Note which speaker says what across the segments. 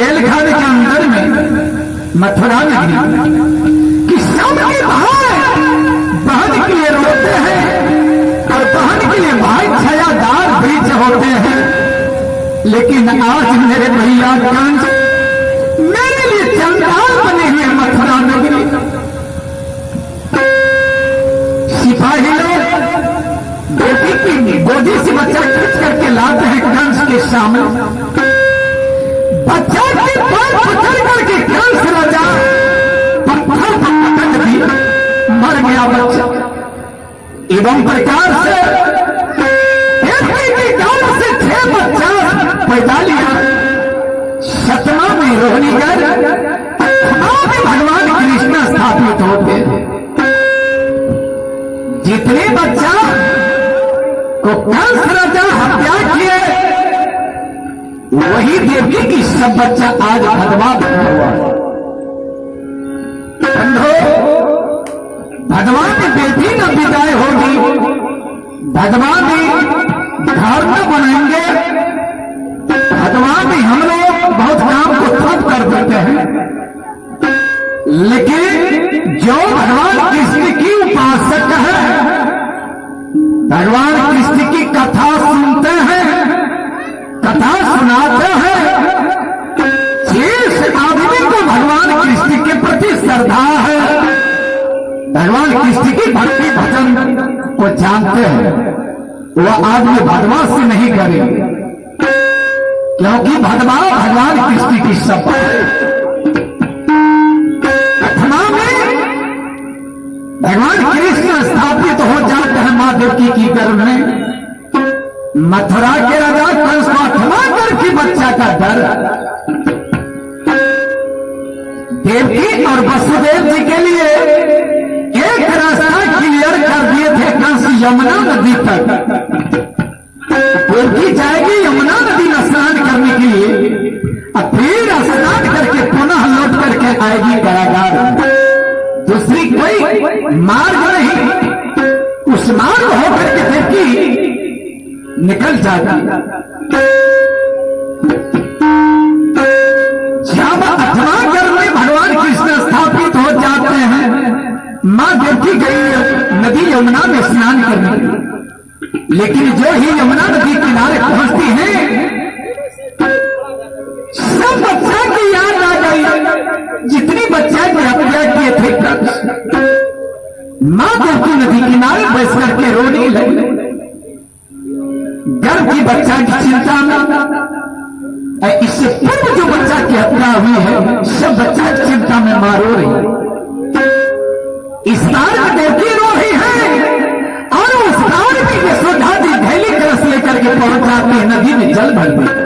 Speaker 1: बेलघर के अंदर में मथुरा नगरी कि सबके भाई बहन के लिए रोते हैं और बहन के लिए भाई छायादार वृक्ष होते हैं। लेकिन आज मेरे भैया कंस मेरे लिए चंडाल बने हुए मथुरा नगरी। सिपाही लोग बेटी की गोदी से बच्चा खींच करके लाते हैं कंस के सामने। बच्चा के पैर पकड़ करके कंस राजा पत्थर पर पटक दी, मर गया बच्चा। एवं प्रकार से की गांव से 6 बच्चा पैदा लिया। सतमा में रोहिणीगढ़ भगवान कृष्ण स्थापित होते। जितने बच्चा को कंस राजा हत्या किए वही देवी की सब बच्चा आज भगवा बना हुआ है। भगवान की बेटी न विदाई होगी, भगवान भी घर न बनाएंगे, भगवान भी हम लोग बहुत काम को ठप कर देते हैं। लेकिन जो भगवान कृष्ण की उपासक है, भगवान कृष्ण की कथा सुनते हैं, कथा सुनाते हैं, जिस आदमी को भगवान कृष्ण के प्रति श्रद्धा है, भगवान कृष्ण की भक्ति भजन को जानते हैं, वह आदमी बदमाश से नहीं करेंगे, क्योंकि बदमाश भगवान कृष्ण की शपथ है। कथा में भगवान कृष्ण स्थापित हो जाते हैं मां देवकी की गर्भ में। मथुरा के राजा कंस को अठवाकर की बच्चा का डर देवकी और वसुदेव जी के लिए एक रास्ता क्लियर कर दिए थे। कंस यमुना नदी तक देवकी जाएगी यमुना नदी में स्नान करने के लिए, और फिर स्नान करके पुनः लौट करके आएगी कारागार। दूसरी कोई मार्ग नहीं, उस मार्ग होकर के देवकी निकल जाती। जब अठवाकर में भगवान कृष्ण स्थापित हो जाते हैं, मां देवकी गई नदी यमुना में स्नान करने। लेकिन जो ही यमुना नदी किनारे पहुंचती है, सब बच्चा की याद आ गई जितनी बच्चा की हत्या किए थे कंस। मां देवकी नदी किनारे बैठ करके रोने लगी। गर्भ की बच्चा की चिंता में, इससे पूर्व जो बच्चा की हत्या हुई है, सब बच्चा की चिंता में मां रो रही है। इस बार में देवकी रो रही है और उस बार में यशोदा जी थैली कलश लेकर के पहुंच जाती है, नदी में जल भरती।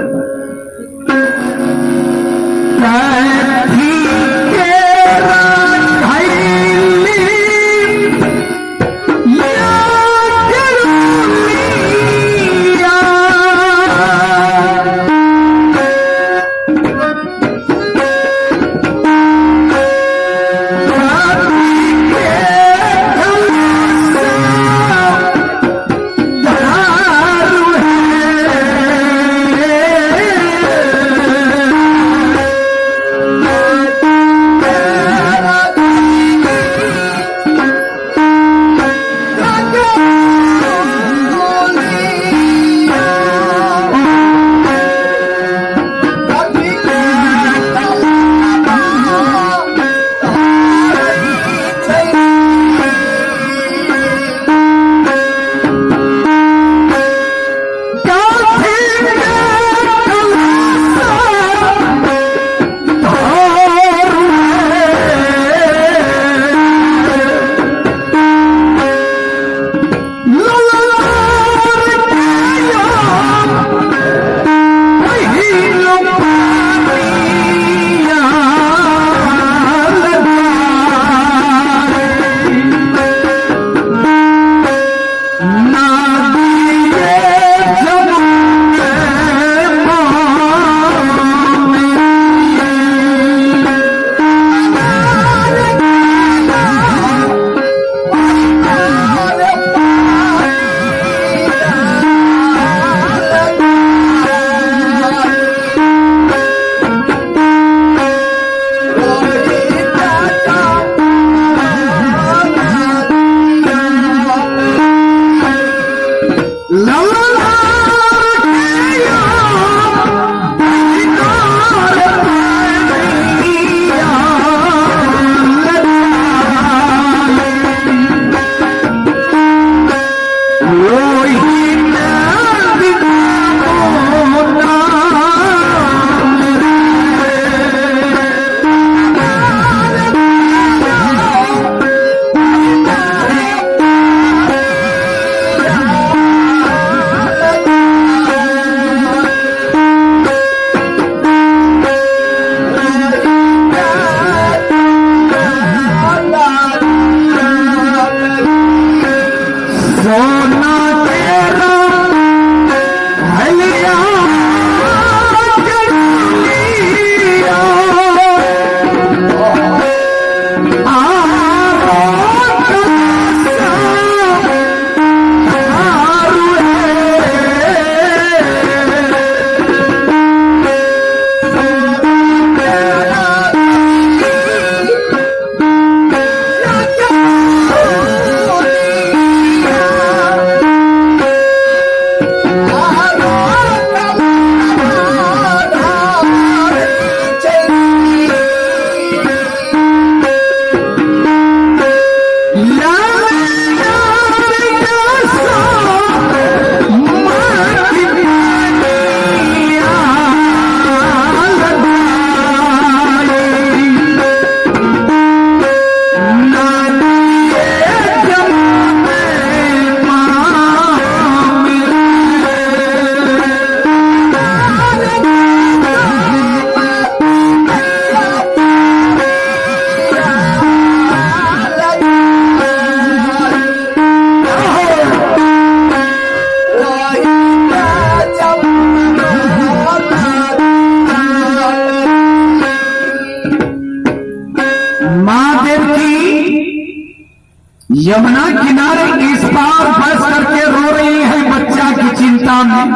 Speaker 1: यमुना किनारे इस पार बस करके रो रही है बच्चा की चिंता में।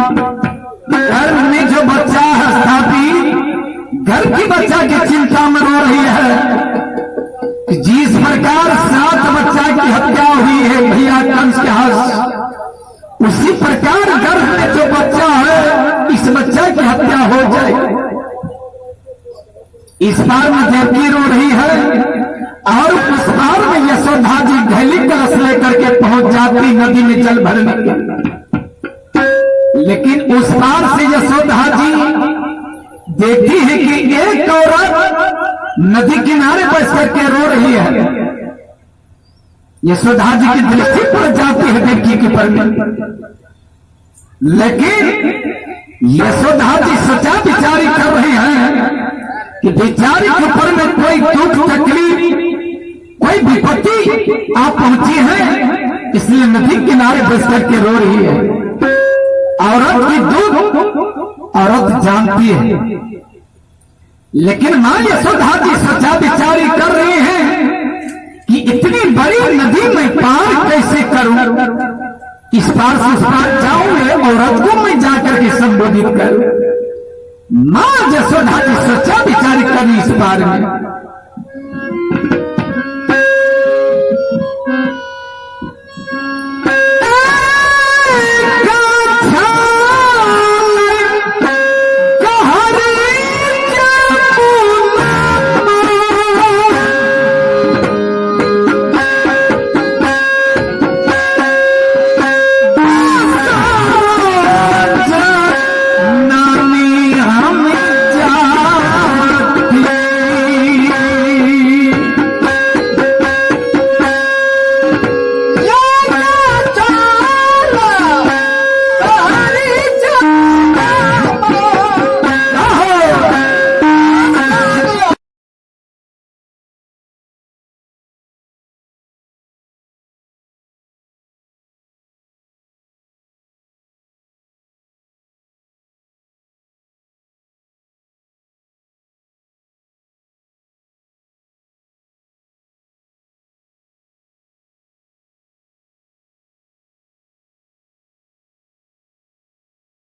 Speaker 1: घर में जो बच्चा है स्थापित, घर की बच्चा की चिंता में रो रही है। जिस प्रकार 7 बच्चा की हत्या हुई है भैया कंस के हाथ, उसी प्रकार गर्भ में जो बच्चा है इस बच्चा की हत्या हो जाए। इस बार में देवकी रो रही है और उस बार में यशोदा जी घैली कलश लेकर के पहुंच जाती नदी में जल भरने के। लेकिन उस बार से यशोदा जी देखती है कि एक औरत नदी किनारे बैठ करके रो रही है। यशोदा जी की दृष्टि पड़ जाती है देवकी के पर, लेकिन यशोदा जी सचा विचारी कर रहे हैं कि बेचारी के ऊपर में कोई दुख तकलीफ कोई विपत्ति आप पहुंची है, इसलिए नदी किनारे बैठ करके रो रही है। औरत की दुख औरत जानती है, लेकिन मां यशोदा जी सचा विचारी कर रही हैं कि इतनी बड़ी नदी में पार कैसे करूं, इस पार से उस पार जाऊं, औरत को मैं जाकर के संबोधित करूं। मां यशोदा जी सच्चा विचार करी इस बारे में।